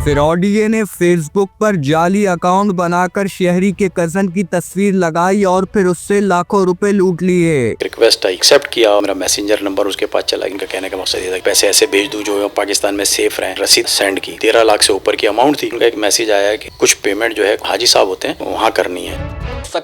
फिरौडिये ने फेसबुक पर जाली अकाउंट बनाकर शहरी के कजन की तस्वीर लगाई और फिर उससे लाखों रुपए लूट लिए। रिक्वेस्ट एक्सेप्ट किया, मेरा मैसेंजर नंबर उसके पास चला। इनका कहने का मकसद ये था पैसे ऐसे भेज दूं जो पाकिस्तान में सेफ रहें। रसीद सेंड की, 13 लाख से ऊपर की अमाउंट थी। उनका एक मैसेज आया कि कुछ पेमेंट जो है हाजी साहब होते हैं वहाँ करनी है।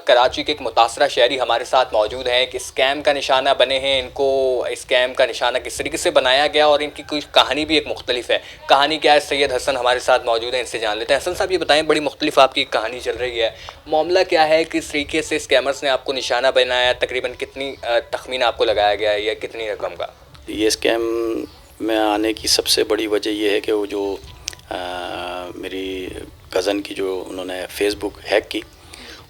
कराची के एक मुतासरा शहरी हमारे साथ मौजूद हैं कि स्कैम का निशाना बने हैं। इनको स्कैम का निशाना किस तरीके से बनाया गया और इनकी कुछ कहानी भी एक मुख्तलिफ है। कहानी क्या है, सैयद हसन हमारे साथ मौजूद हैं, इनसे जान लेते हैं। हसन साहब, ये बताएं, बड़ी मुख्तलिफ आपकी कहानी चल रही है, मामला क्या है, किस तरीके से स्कैमर्स ने आपको निशाना बनाया, तकरीबन कितनी तखमीन आपको लगाया गया है या कितनी रकम का? ये स्कैम में आने की सबसे बड़ी वजह यह है कि वो जो मेरी कज़न की जो उन्होंने फेसबुक हैक की,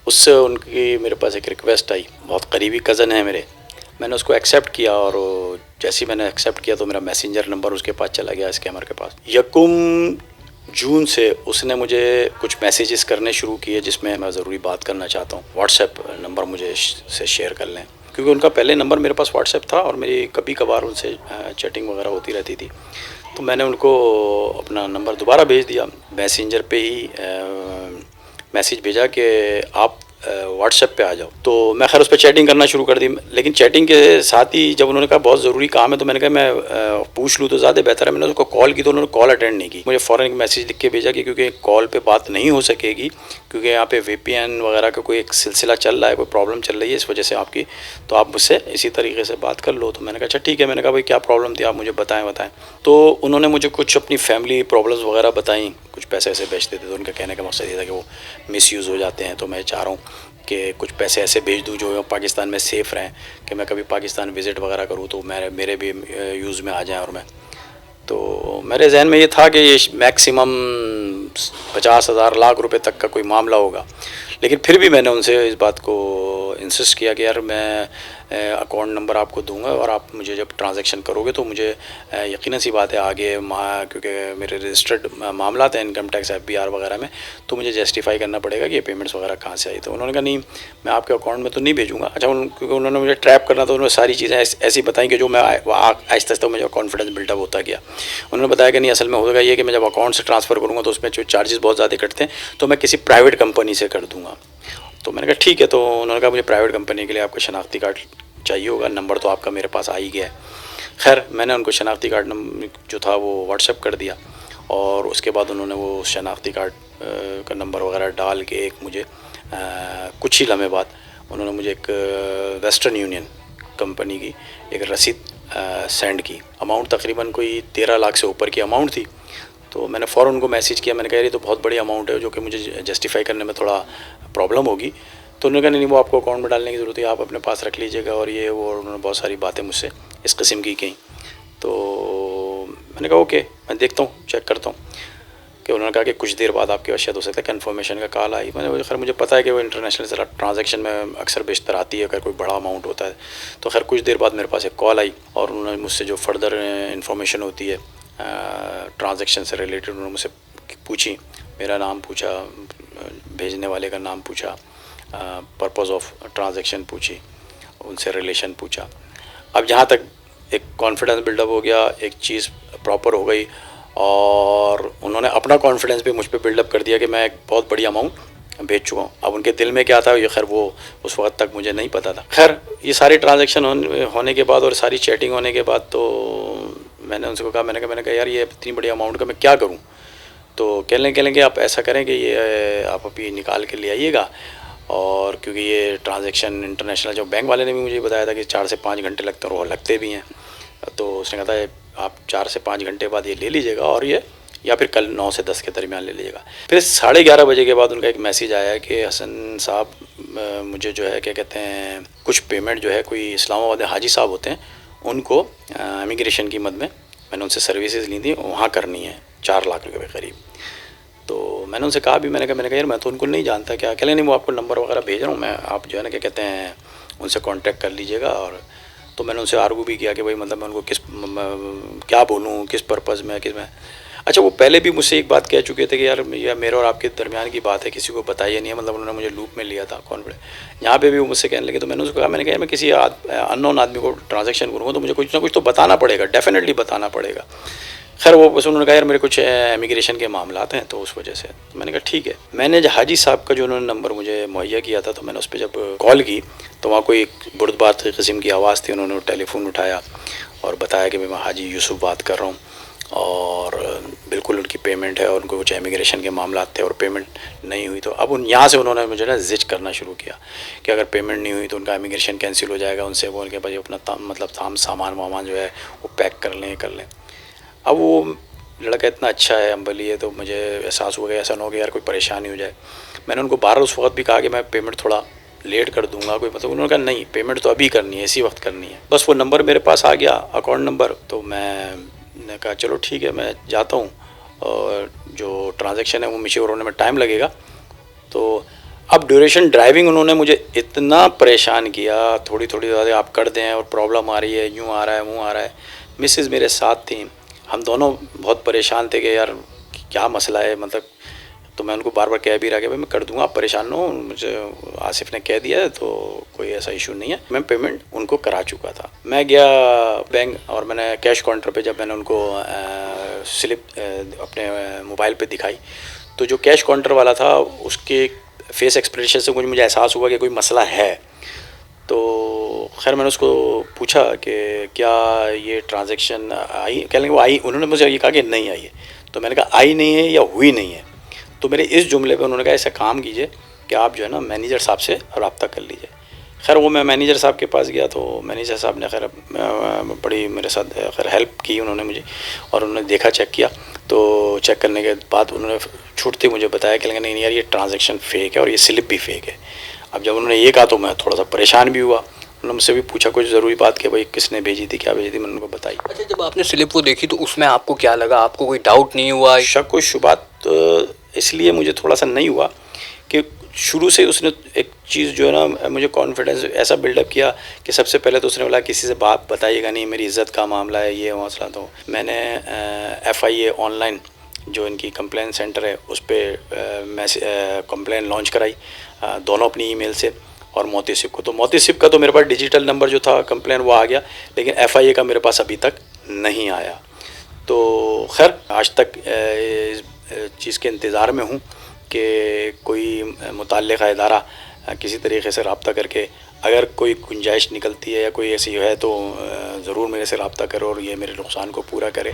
उससे उनकी मेरे पास एक रिक्वेस्ट आई। बहुत करीबी कज़न है मेरे, मैंने उसको एक्सेप्ट किया और जैसे ही मैंने एक्सेप्ट किया तो मेरा मैसेंजर नंबर उसके पास चला गया, स्कैमर के पास। 1 जून से उसने मुझे कुछ मैसेजेस करने शुरू किए जिसमें मैं ज़रूरी बात करना चाहता हूँ। व्हाट्सएप नंबर मुझे से शेयर कर लें, क्योंकि उनका पहले नंबर मेरे पास व्हाट्सएप था और मेरी कभी कभार उनसे चैटिंग वगैरह होती रहती थी। तो मैंने उनको अपना नंबर दोबारा भेज दिया। मैसेंजर पे ही मैसेज भेजा कि आप व्हाट्सएप पे आ जाओ। तो मैं खैर उस पर चैटिंग करना शुरू कर दी, लेकिन चैटिंग के साथ ही जब उन्होंने कहा बहुत ज़रूरी काम है तो मैंने कहा मैं पूछ लूँ तो ज़्यादा बेहतर है। मैंने उसको कॉल की तो उन्होंने कॉल अटेंड नहीं की। मुझे फ़ौरन एक मैसेज लिख के भेजा कि क्योंकि कॉल पे बात नहीं हो सकेगी, क्योंकि यहाँ पे VPN वगैरह का कोई एक सिलसिला चल रहा है, कोई प्रॉब्लम चल रही है इस वजह से आपकी, तो आप मुझसे इसी तरीके से बात कर लो। तो मैंने कहा अच्छा ठीक है। मैंने कहा भाई क्या प्रॉब्लम थी, आप मुझे बताएं। तो उन्होंने मुझे कुछ अपनी फैमिली प्रॉब्लम्स वगैरह बताई, कुछ पैसे ऐसे बेचते थे। तो उनका कहने का मकसद ये था कि वो मिसयूज़ हो जाते हैं, तो मैं चाह रहा हूँ कि कुछ पैसे ऐसे भेज दूँ जो पाकिस्तान में सेफ़ रहें, कि मैं कभी पाकिस्तान विज़िट वगैरह करूँ तो मेरे भी यूज़ में आ जाएं। और मैं तो मेरे जहन में ये था कि ये मैक्सिमम 50,000 लाख रुपए तक का कोई मामला होगा, लेकिन फिर भी मैंने उनसे इस बात को इंसिस्ट किया कि यार मैं अकाउंट नंबर आपको दूंगा और आप मुझे जब ट्रांजैक्शन करोगे तो मुझे यकीनन सी बात है आगे क्योंकि मेरे रजिस्टर्ड मामला हैं इनकम टैक्स FBR वगैरह में, तो मुझे जस्टिफाई करना पड़ेगा कि ये पेमेंट्स वगैरह कहाँ से आई। तो उन्होंने कहा नहीं, मैं आपके अकाउंट में तो नहीं भेजूँगा। अच्छा, क्योंकि उन्होंने मुझे ट्रैप करना, तो उन्होंने सारी चीज़ें ऐसी बताई कि जो मैं आहिस्ता आहिस्ता मुझे कॉन्फिडेंस बिल्डअप होता गया। उन्होंने बताया कि नहीं, असल में होगा ये कि मैं जब अकाउंट से ट्रांसफ़र करूँगा तो उसमें जो चार्जेस बहुत ज़्यादा कटते हैं, तो मैं किसी प्राइवेट कंपनी से कर दूँगा। तो मैंने कहा ठीक है। तो उन्होंने कहा मुझे प्राइवेट कंपनी के लिए आपका शनाख्ती कार्ड चाहिए होगा, नंबर तो आपका मेरे पास आ ही गया है। खैर मैंने उनको शनाख्ती कार्ड जो था वो व्हाट्सएप कर दिया और उसके बाद उन्होंने वो शनाख्ती कार्ड का नंबर वगैरह डाल के एक मुझे कुछ ही लम्हे बाद उन्होंने मुझे एक वेस्टर्न यूनियन कंपनी की एक रसीद सेंड की। अमाउंट तकरीबन कोई 13 लाख से ऊपर की अमाउंट थी। तो मैंने फ़ौरन उनको मैसेज किया, मैंने कहा ये तो बहुत बड़ी अमाउंट है जो कि मुझे जस्टिफाई करने में थोड़ा प्रॉब्लम होगी। तो उन्होंने कहा नहीं, वो आपको अकाउंट में डालने की ज़रूरत है, आप अपने पास रख लीजिएगा और ये वो। उन्होंने बहुत सारी बातें मुझसे इस किस्म की कहीं। तो मैंने कहा ओके, मैं देखता हूँ, चेक करता हूँ। कि उन्होंने कहा कि कुछ देर बाद आपके पास शायद हो सकता है कन्फर्मेशन का कॉल आई। मैंने खैर मुझे पता है कि वो इंटरनेशनल ट्रांजैक्शन में अक्सर बेशतर आती है अगर कोई बड़ा अमाउंट होता है। तो खैर कुछ देर बाद मेरे पास एक कॉल आई और उन्होंने मुझसे जो फर्दर इन्फॉर्मेशन होती है ट्रांजैक्शन से रिलेटेड उन्होंने मुझसे पूछी। मेरा नाम पूछा, भेजने वाले का नाम पूछा, पर्पस ऑफ ट्रांजैक्शन पूछी, उनसे रिलेशन पूछा। अब जहाँ तक एक कॉन्फिडेंस बिल्डअप हो गया, एक चीज़ प्रॉपर हो गई और उन्होंने अपना कॉन्फिडेंस भी मुझ पे बिल्डअप कर दिया कि मैं एक बहुत बड़ी अमाउंट भेज चुका हूँ। अब उनके दिल में क्या था ये खैर वो उस वक्त तक मुझे नहीं पता था। खैर ये सारी ट्रांजैक्शन होने के बाद और सारी चैटिंग होने के बाद तो मैंने उनसे कहा, मैंने कहा यार ये इतनी बड़ी अमाउंट का मैं क्या करूँ। तो कहने कि आप ऐसा करें कि ये आप अभी निकाल के ले आइएगा, और क्योंकि ये ट्रांजैक्शन इंटरनेशनल, जो बैंक वाले ने भी मुझे बताया था कि 4 से 5 घंटे लगते हैं और लगते भी हैं। तो उसने कहा था आप 4 से 5 घंटे बाद ये ले लीजिएगा और ये या फिर कल 9 से 10 के दरमियान ले लीजिएगा। फिर 11:30 बजे के बाद उनका एक मैसेज आया कि हसन साहब मुझे जो है क्या कहते हैं कुछ पेमेंट जो है कोई इस्लामाबाद हाजी साहब होते हैं उनको इमिग्रेशन की मद में मैंने उनसे सर्विसेज ली थी, वहाँ करनी है 4 लाख रुपये करीब। तो मैंने उनसे कहा भी, मैंने कहा यार मैं तो उनको नहीं जानता, क्या कह नहीं वो आपको नंबर वगैरह भेज रहा हूँ मैं, आप जो है ना क्या कहते हैं उनसे कांटेक्ट कर लीजिएगा। और तो मैंने उनसे आर्गू भी किया कि भाई मतलब मैं उनको क्या बोलूँ, किस पर्पज़ में, किस में। अच्छा, वो पहले भी मुझसे एक बात कह चुके थे कि यार मेरे और आपके दरमियान की बात है, किसी को बताइए नहीं है। मतलब उन्होंने मुझे लूप में लिया था कॉन्फिडेंस। यहाँ पे भी वो मुझसे कहने लगे। तो मैंने उसको कहा, मैंने कहा मैं किसी अननोन आदमी को ट्रांजैक्शन करूँगा तो मुझे कुछ ना कुछ तो बताना पड़ेगा, डेफिनेटली बताना पड़ेगा। खैर वो बस उन्होंने कहा यार मेरे कुछ इमिग्रेशन के मामलात हैं तो उस वजह से। मैंने कहा ठीक है। मैंने जो हाजी साहब का जो उन्होंने नंबर मुझे मुहैया किया था, तो मैंने उस पर जब कॉल की तो वहाँ कोई बुर्दबार किस्म की आवाज़ थी। उन्होंने टेलीफोन उठाया और बताया कि मैं हाजी यूसुफ बात कर रहा हूँ और बिल्कुल उनकी पेमेंट है और उनको कुछ इमिग्रेशन के मामला थे और पेमेंट नहीं हुई। तो अब यहाँ से उन्होंने मुझे ना जिच करना शुरू किया कि अगर पेमेंट नहीं हुई तो उनका इमिग्रेशन कैंसिल हो जाएगा। उनसे बोल के भाई अपना सामान वामान जो है वो पैक कर लें। अब वो लड़का इतना अच्छा है, अम्बली है, तो मुझे एहसास हुआ कि ऐसा ना हो कि यार कोई परेशानी हो जाए। मैंने उनको बार उस वक्त भी कहा कि मैं पेमेंट थोड़ा लेट कर दूंगा, कोई मतलब। उन्होंने कहा नहीं, पेमेंट तो अभी करनी है, इसी वक्त करनी है। बस वो नंबर मेरे पास आ गया, अकाउंट नंबर। तो मैंने कहा चलो ठीक है, मैं जाता हूँ और जो ट्रांजैक्शन है वो मिश्योर होने में टाइम लगेगा। तो अब ड्यूरेशन ड्राइविंग उन्होंने मुझे इतना परेशान किया, थोड़ी ज़्यादा आप कर दें और प्रॉब्लम आ रही है, यूँ आ रहा है, वो आ रहा है। मिसेज़ मेरे साथ थी, हम दोनों बहुत परेशान थे कि यार क्या मसला है, मतलब। तो मैं उनको बार बार कह भी रहा कि भाई मैं कर दूंगा, आप परेशान न हो, मुझे आसिफ ने कह दिया है तो कोई ऐसा इशू नहीं है। मैं पेमेंट उनको करा चुका था। मैं गया बैंक और मैंने कैश काउंटर पे जब मैंने उनको स्लिप अपने मोबाइल पे दिखाई तो जो कैश काउंटर वाला था उसके फेस एक्सप्रेशन से मुझे एहसास हुआ कि कोई मसला है। तो खैर मैंने उसको पूछा कि क्या ये ट्रांजैक्शन आई, कह लेंगे वो आई। उन्होंने मुझे ये कहा कि नहीं आई है। तो मैंने कहा आई नहीं है या हुई नहीं है। तो मेरे इस जुमले पे उन्होंने कहा ऐसा काम कीजिए कि आप जो है ना मैनेजर साहब से रब्ता कर लीजिए। खैर वो मैं मैनेजर साहब के पास गया तो मैनेजर साहब ने खैर बड़ी मेरे साथ खैर हेल्प की उन्होंने मुझे, और उन्होंने देखा, चेक किया। तो चेक करने के बाद उन्होंने छूटते मुझे बताया कि नहीं यार ये ट्रांजैक्शन फ़ेक है और ये स्लिप भी फ़ेक है। अब जब उन्होंने ये कहा तो मैं थोड़ा सा परेशान भी हुआ। उन्होंने मुझसे भी पूछा कुछ ज़रूरी बात कि भाई किसने भेजी थी, क्या भेजी थी, मैंने उनको बताई। अच्छा, जब आपने स्लिप को देखी तो उसमें आपको क्या लगा? आपको कोई डाउट नहीं हुआ? शक व शुबात इसलिए मुझे थोड़ा सा नहीं हुआ कि शुरू से उसने एक चीज़ जो है ना मुझे कॉन्फिडेंस ऐसा बिल्डअप किया कि सबसे पहले तो उसने बोला किसी से बात बताइएगा नहीं, मेरी इज़्ज़त का मामला है, ये मसला। तो मैंने FIA ऑनलाइन जो इनकी कंप्लेन सेंटर है उस पर कंप्लेन लॉन्च कराई, दोनों अपनी ईमेल से और मोतीसिप को। तो मोतीसिप का तो मेरे पास डिजिटल नंबर जो था कंप्लेन वो आ गया, लेकिन FIA का मेरे पास अभी तक नहीं आया। तो खैर आज तक इस चीज़ के इंतज़ार में हूँ कि कोई मुतल्लिक़ा इदारा किसी तरीके से रब्ता करके अगर कोई गुंजाइश निकलती है या कोई ऐसी है तो ज़रूर मेरे से रब्ता करे और ये मेरे नुकसान को पूरा करे।